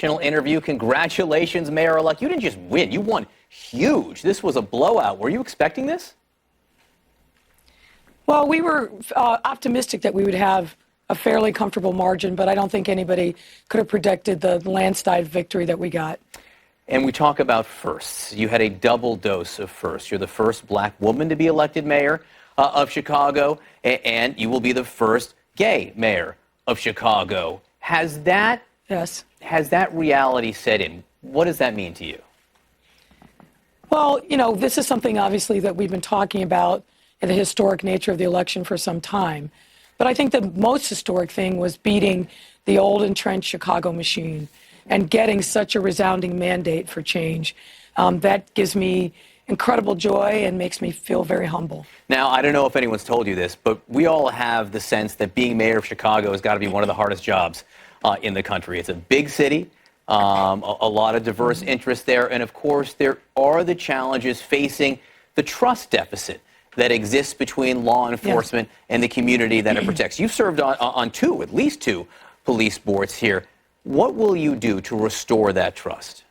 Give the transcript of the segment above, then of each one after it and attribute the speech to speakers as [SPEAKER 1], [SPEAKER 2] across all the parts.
[SPEAKER 1] Interview. Congratulations, Mayor-elect. You didn't just win, you won huge. This was a blowout. Were you expecting this?
[SPEAKER 2] Well, we were optimistic that we would have a fairly comfortable margin, but I don't think anybody could have predicted the landslide victory that we got.
[SPEAKER 1] And we talk about firsts. You had a double dose of firsts. You're the first black woman to be elected mayor of Chicago, and you will be the first gay mayor of Chicago. Has that reality set in? What does that mean to you?
[SPEAKER 2] Well, you know, this is something obviously that we've been talking about in the historic nature of the election for some time. But I think the most historic thing was beating the old entrenched Chicago machine and getting such a resounding mandate for change. That gives me incredible joy and makes me feel very humble.
[SPEAKER 1] Now, I don't know if anyone's told you this, but we all have the sense that being mayor of Chicago has got to be one of the hardest jobs in the country. It's a big city, a lot of diverse interests there, and of course there are the challenges facing the trust deficit that exists between law enforcement and the community that it protects. You've served on at least two police boards here. What will you do to restore that trust?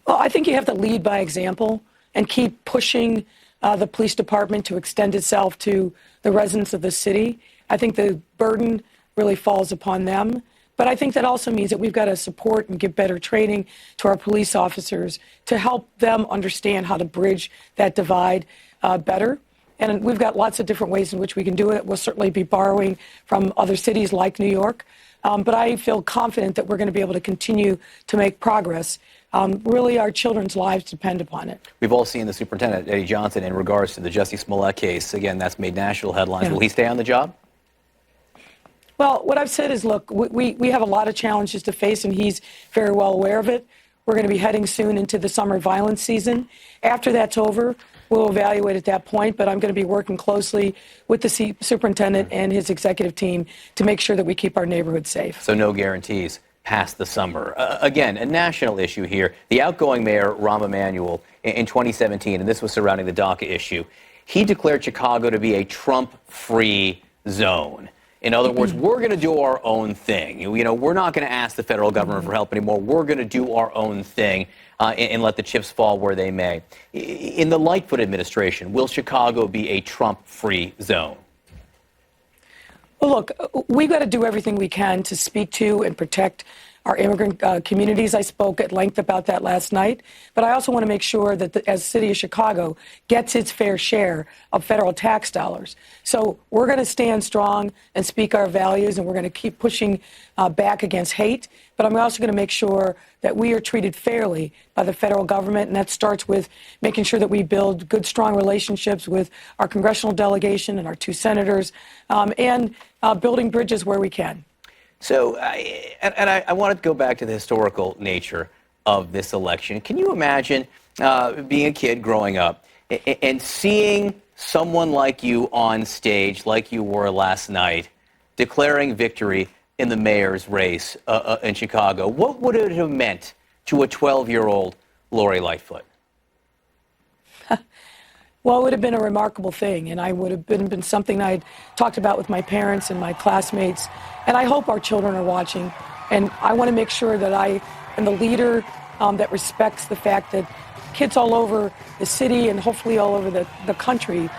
[SPEAKER 2] Well, I think you have to lead by example and keep pushing the police department to extend itself to the residents of the city. I think the burden really falls upon them. But I think that also means that we've got to support and give better training to our police officers to help them understand how to bridge that divide better. And we've got lots of different ways in which we can do it. We'll certainly be borrowing from other cities like New York. But I feel confident that we're going to be able to continue to make progress. Really, our children's lives depend upon it.
[SPEAKER 1] We've all seen the superintendent, Eddie Johnson, in regards to the Jussie Smollett case. Again, that's made national headlines. Will he stay on the job?
[SPEAKER 2] Well, what I've said is, look, we have a lot of challenges to face, and he's very well aware of it. We're going to be heading soon into the summer violence season. After that's over, we'll evaluate at that point, but I'm going to be working closely with the superintendent and his executive team to make sure that we keep our neighborhood safe.
[SPEAKER 1] So no guarantees past the summer. Again, a national issue here. The outgoing mayor, Rahm Emanuel, in 2017, and this was surrounding the DACA issue, he declared Chicago to be a Trump-free zone. In other words, we're going to do our own thing. You know, we're not going to ask the federal government for help anymore. We're going to do our own thing and let the chips fall where they may. In the Lightfoot administration, will Chicago be a Trump-free zone?
[SPEAKER 2] Well, look, we've got to do everything we can to speak to and protect our immigrant communities. I spoke at length about that last night. But I also want to make sure that as the city of Chicago gets its fair share of federal tax dollars. So we're going to stand strong and speak our values, and we're going to keep pushing back against hate. But I'm also going to make sure that we are treated fairly by the federal government, and that starts with making sure that we build good, strong relationships with our congressional delegation and our two senators, and building bridges where we can.
[SPEAKER 1] So, I want to go back to the historical nature of this election. Can you imagine being a kid growing up and seeing someone like you on stage, like you were last night, declaring victory in the mayor's race in Chicago? What would it have meant to a 12-year-old Lori Lightfoot?
[SPEAKER 2] Well, it would have been a remarkable thing, and I would have been something I'd talked about with my parents and my classmates, and I hope our children are watching, and I want to make sure that I am the leader that respects the fact that kids all over the city and hopefully all over the country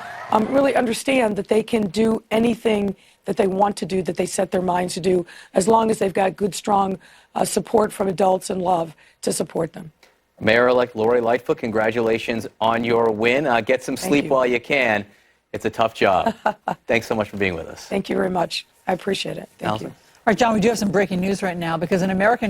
[SPEAKER 2] really understand that they can do anything that they want to do, that they set their minds to do, as long as they've got good, strong support from adults and love to support them.
[SPEAKER 1] Mayor-elect Lori Lightfoot, congratulations on your win. Get some sleep while you can. It's a tough job. Thanks so much for being with us.
[SPEAKER 2] Thank you very much. I appreciate it. Thank you.
[SPEAKER 3] All right, John, we do have some breaking news right now because an American